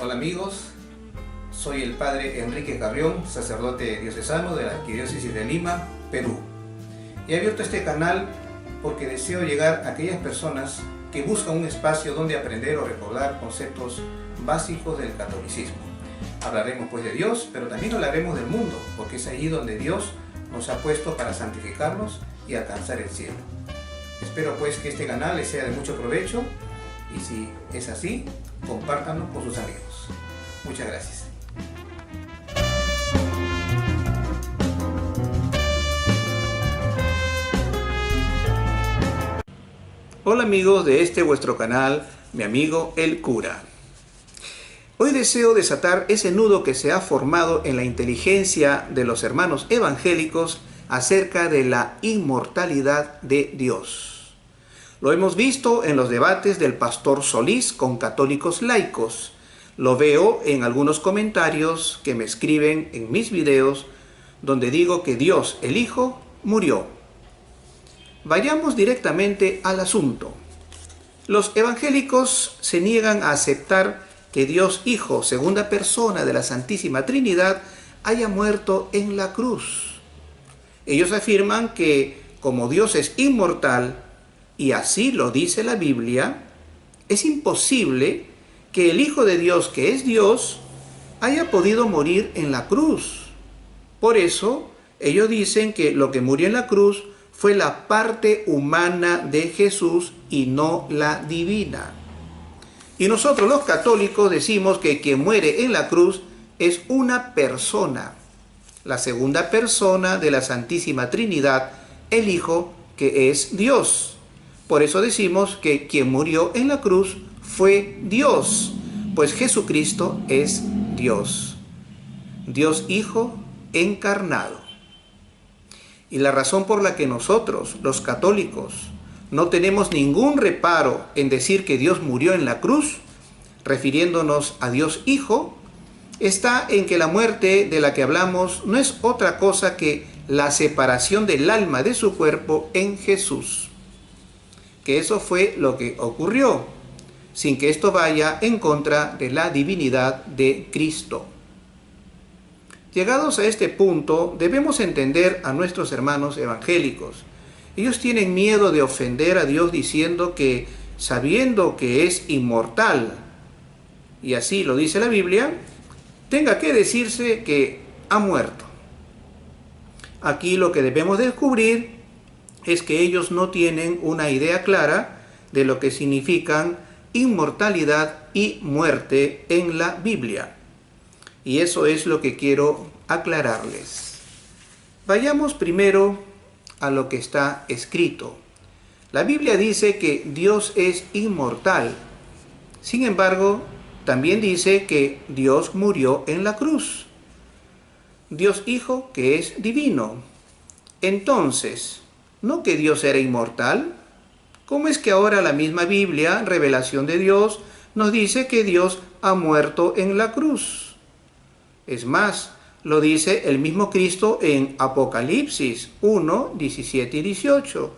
Hola amigos, soy el Padre Enrique Carrión, sacerdote diocesano de la Arquidiócesis de Lima, Perú. He abierto este canal porque deseo llegar a aquellas personas que buscan un espacio donde aprender o recordar conceptos básicos del catolicismo. Hablaremos pues de Dios, pero también hablaremos del mundo, porque es allí donde Dios nos ha puesto para santificarnos y alcanzar el cielo. Espero pues que este canal les sea de mucho provecho y si es así, compártanlo con sus amigos. Muchas gracias. Hola amigos de este vuestro canal, mi amigo el cura. Hoy deseo desatar ese nudo que se ha formado en la inteligencia de los hermanos evangélicos acerca de la inmortalidad de Dios. Lo hemos visto en los debates del pastor Solís con católicos laicos. Lo veo en algunos comentarios que me escriben en mis videos donde digo que Dios, el Hijo, murió. Vayamos directamente al asunto. Los evangélicos se niegan a aceptar que Dios Hijo, segunda persona de la Santísima Trinidad, haya muerto en la cruz. Ellos afirman que como Dios es inmortal, y así lo dice la Biblia, es imposible que el Hijo de Dios, que es Dios, haya podido morir en la cruz. Por eso, ellos dicen que lo que murió en la cruz fue la parte humana de Jesús y no la divina. Y nosotros los católicos decimos que quien muere en la cruz es una persona, la segunda persona de la Santísima Trinidad, el Hijo, que es Dios. Por eso decimos que quien murió en la cruz fue Dios, pues Jesucristo es Dios. Dios Hijo encarnado. Y la razón por la que nosotros, los católicos, no tenemos ningún reparo en decir que Dios murió en la cruz, refiriéndonos a Dios Hijo, está en que la muerte de la que hablamos no es otra cosa que la separación del alma de su cuerpo en Jesús. Que eso fue lo que ocurrió, sin que esto vaya en contra de la divinidad de Cristo. Llegados a este punto, debemos entender a nuestros hermanos evangélicos. Ellos tienen miedo de ofender a Dios diciendo que, sabiendo que es inmortal, y así lo dice la Biblia, tenga que decirse que ha muerto. Aquí lo que debemos descubrir es que ellos no tienen una idea clara de lo que significan inmortalidad y muerte en la Biblia. Y eso es lo que quiero aclararles. Vayamos primero a lo que está escrito. La Biblia dice que Dios es inmortal. Sin embargo, también dice que Dios murió en la cruz. Dios Hijo, que es divino. Entonces, ¿no que Dios era inmortal? ¿Cómo es que ahora la misma Biblia, revelación de Dios, nos dice que Dios ha muerto en la cruz? Es más, lo dice el mismo Cristo en Apocalipsis 1, 17 y 18.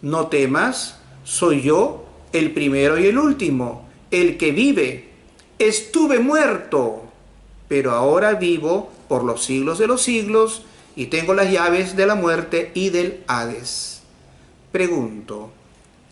No temas, soy yo, el primero y el último, el que vive. Estuve muerto, pero ahora vivo por los siglos de los siglos y tengo las llaves de la muerte y del Hades. Pregunto,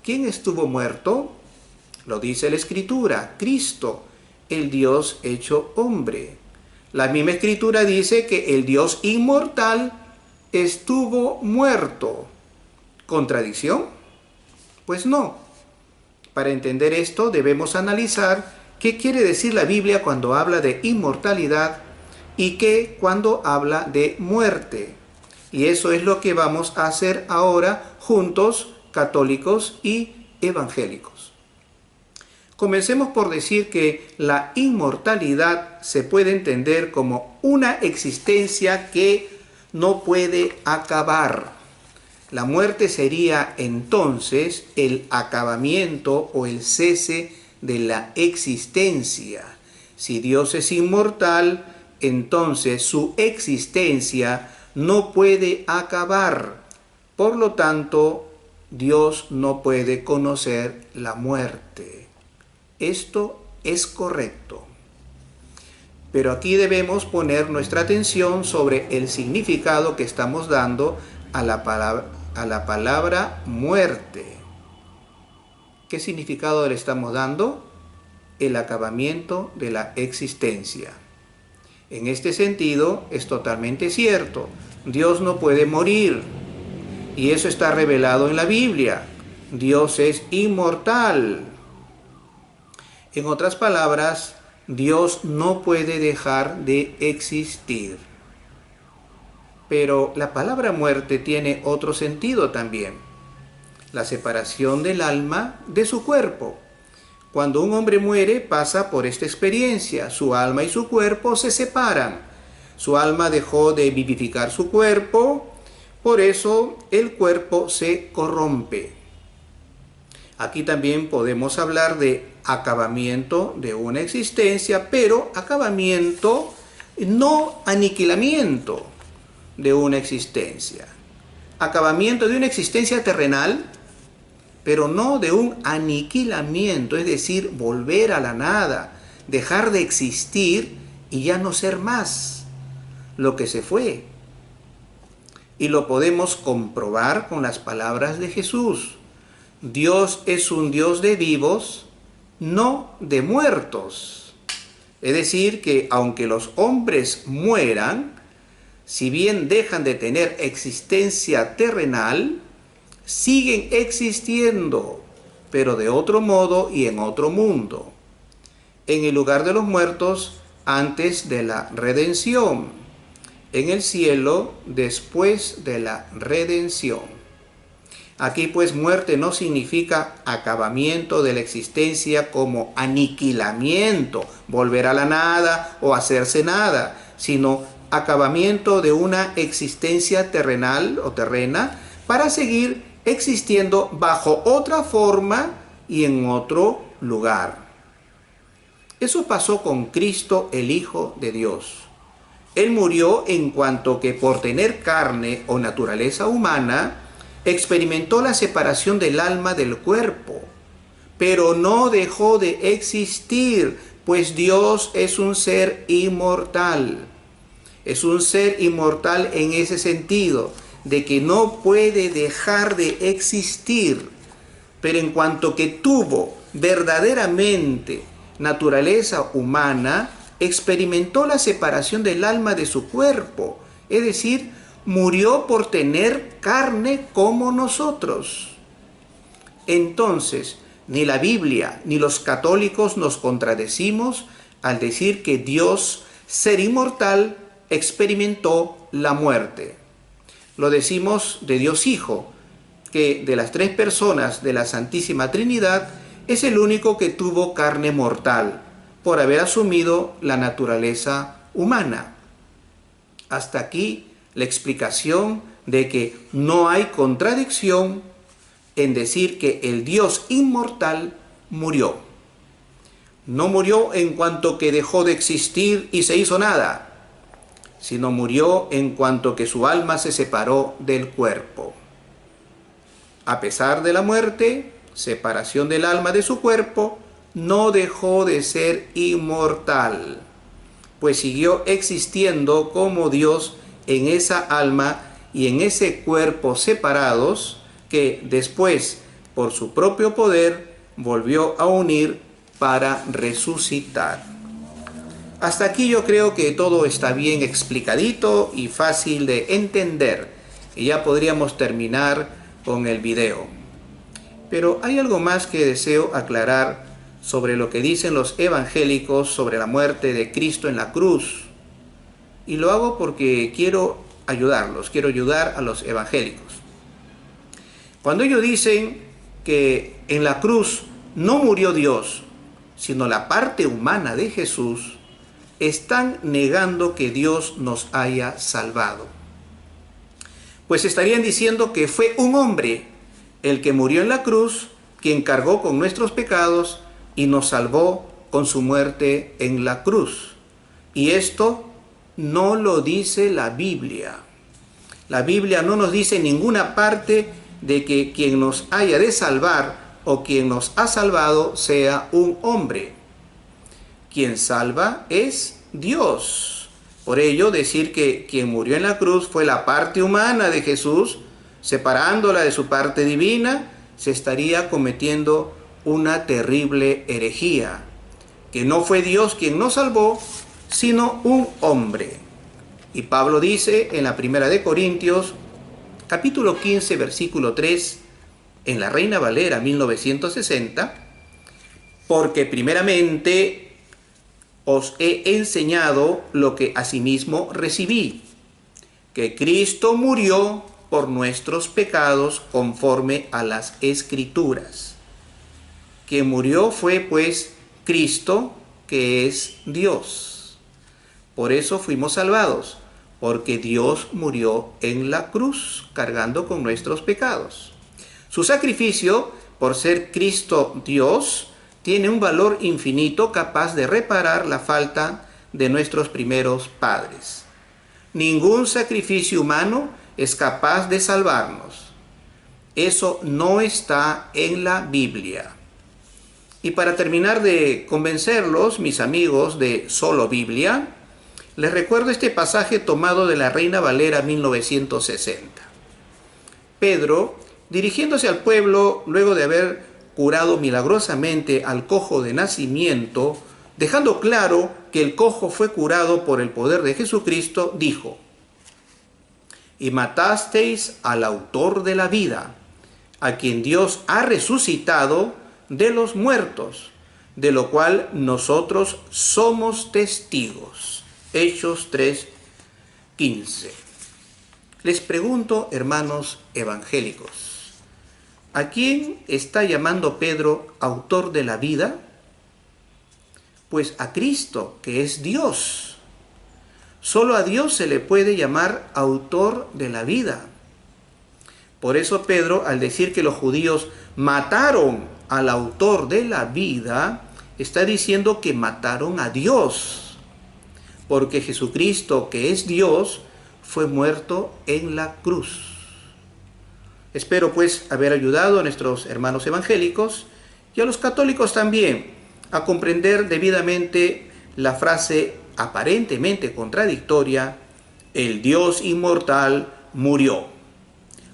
¿quién estuvo muerto? Lo dice la Escritura, Cristo, el Dios hecho hombre. La misma Escritura dice que el Dios inmortal estuvo muerto. ¿Contradicción? Pues no. Para entender esto debemos analizar qué quiere decir la Biblia cuando habla de inmortalidad y qué cuando habla de muerte. Y eso es lo que vamos a hacer ahora juntos, católicos y evangélicos. Comencemos por decir que la inmortalidad se puede entender como una existencia que no puede acabar. La muerte sería entonces el acabamiento o el cese de la existencia. Si Dios es inmortal, entonces su existencia no puede acabar. Por lo tanto, Dios no puede conocer la muerte. Esto es correcto. Pero aquí debemos poner nuestra atención sobre el significado que estamos dando a la palabra muerte. ¿Qué significado le estamos dando? El acabamiento de la existencia. En este sentido, es totalmente cierto. Dios no puede morir. Y eso está revelado en la Biblia. Dios es inmortal. En otras palabras, Dios no puede dejar de existir. Pero la palabra muerte tiene otro sentido también. La separación del alma de su cuerpo. Cuando un hombre muere, pasa por esta experiencia. Su alma y su cuerpo se separan. Su alma dejó de vivificar su cuerpo, por eso el cuerpo se corrompe. Aquí también podemos hablar de acabamiento de una existencia, pero acabamiento, no aniquilamiento de una existencia. Acabamiento de una existencia terrenal, pero no de un aniquilamiento, es decir, volver a la nada, dejar de existir y ya no ser más lo que se fue. Y lo podemos comprobar con las palabras de Jesús. Dios es un Dios de vivos, no de muertos. Es decir, que aunque los hombres mueran, si bien dejan de tener existencia terrenal, siguen existiendo, pero de otro modo y en otro mundo. En el lugar de los muertos antes de la redención. En el cielo después de la redención. Aquí pues muerte no significa acabamiento de la existencia como aniquilamiento, volver a la nada o hacerse nada, sino acabamiento de una existencia terrenal o terrena para seguir existiendo bajo otra forma y en otro lugar. Eso pasó con Cristo, el Hijo de Dios. Él murió en cuanto que por tener carne o naturaleza humana, experimentó la separación del alma del cuerpo, pero no dejó de existir, pues Dios es un ser inmortal. Es un ser inmortal en ese sentido, de que no puede dejar de existir, pero en cuanto que tuvo verdaderamente naturaleza humana, experimentó la separación del alma de su cuerpo, es decir, murió por tener carne como nosotros. Entonces, ni la Biblia ni los católicos nos contradecimos al decir que Dios, ser inmortal, experimentó la muerte. Lo decimos de Dios Hijo, que de las tres personas de la Santísima Trinidad es el único que tuvo carne mortal, por haber asumido la naturaleza humana. Hasta aquí la explicación de que no hay contradicción en decir que el Dios inmortal murió. No murió en cuanto que dejó de existir y se hizo nada, sino murió en cuanto que su alma se separó del cuerpo. A pesar de la muerte, separación del alma de su cuerpo, no dejó de ser inmortal, pues siguió existiendo como Dios en esa alma y en ese cuerpo separados, que después, por su propio poder, volvió a unir para resucitar. Hasta aquí yo creo que todo está bien explicadito y fácil de entender. Y ya podríamos terminar con el video. Pero hay algo más que deseo aclarar sobre lo que dicen los evangélicos sobre la muerte de Cristo en la cruz. Y lo hago porque quiero ayudarlos, quiero ayudar a los evangélicos. Cuando ellos dicen que en la cruz no murió Dios, sino la parte humana de Jesús, están negando que Dios nos haya salvado. Pues estarían diciendo que fue un hombre el que murió en la cruz, quien cargó con nuestros pecados y nos salvó con su muerte en la cruz. Y esto no lo dice la Biblia. La Biblia no nos dice en ninguna parte de que quien nos haya de salvar o quien nos ha salvado sea un hombre. quien salva es Dios. Por ello, decir que quien murió en la cruz fue la parte humana de Jesús, separándola de su parte divina, se estaría cometiendo una terrible herejía, que no fue Dios quien nos salvó, sino un hombre. Y Pablo dice en la primera de Corintios, capítulo 15, versículo 3, en la Reina Valera 1960, porque primeramente os he enseñado lo que asimismo recibí, que Cristo murió por nuestros pecados conforme a las Escrituras. Quien murió fue pues Cristo, que es Dios. Por eso fuimos salvados, porque Dios murió en la cruz, cargando con nuestros pecados. Su sacrificio, por ser Cristo Dios, tiene un valor infinito capaz de reparar la falta de nuestros primeros padres. Ningún sacrificio humano es capaz de salvarnos. Eso no está en la Biblia. Y para terminar de convencerlos, mis amigos de Solo Biblia, les recuerdo este pasaje tomado de la Reina Valera 1960. Pedro, dirigiéndose al pueblo luego de haber curado milagrosamente al cojo de nacimiento, dejando claro que el cojo fue curado por el poder de Jesucristo, dijo: y matasteis al autor de la vida, a quien Dios ha resucitado de los muertos, de lo cual nosotros somos testigos. Hechos 3:15. Les pregunto, hermanos evangélicos, ¿a quién está llamando Pedro autor de la vida? Pues a Cristo, que es Dios. Solo a Dios se le puede llamar autor de la vida. Por eso Pedro, al decir que los judíos mataron al autor de la vida, está diciendo que mataron a Dios, porque Jesucristo, que es Dios, fue muerto en la cruz. Espero pues haber ayudado a nuestros hermanos evangélicos y a los católicos también a comprender debidamente la frase aparentemente contradictoria: el Dios inmortal murió.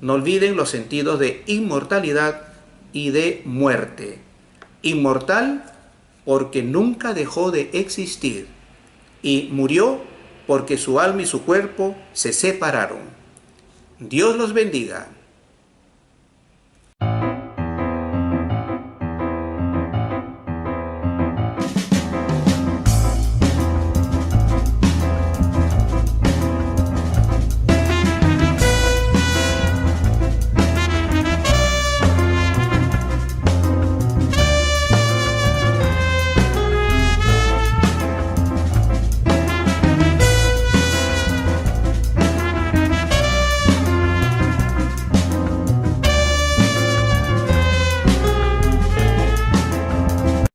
No olviden los sentidos de inmortalidad y de muerte. Inmortal porque nunca dejó de existir, y murió porque su alma y su cuerpo se separaron. Dios los bendiga.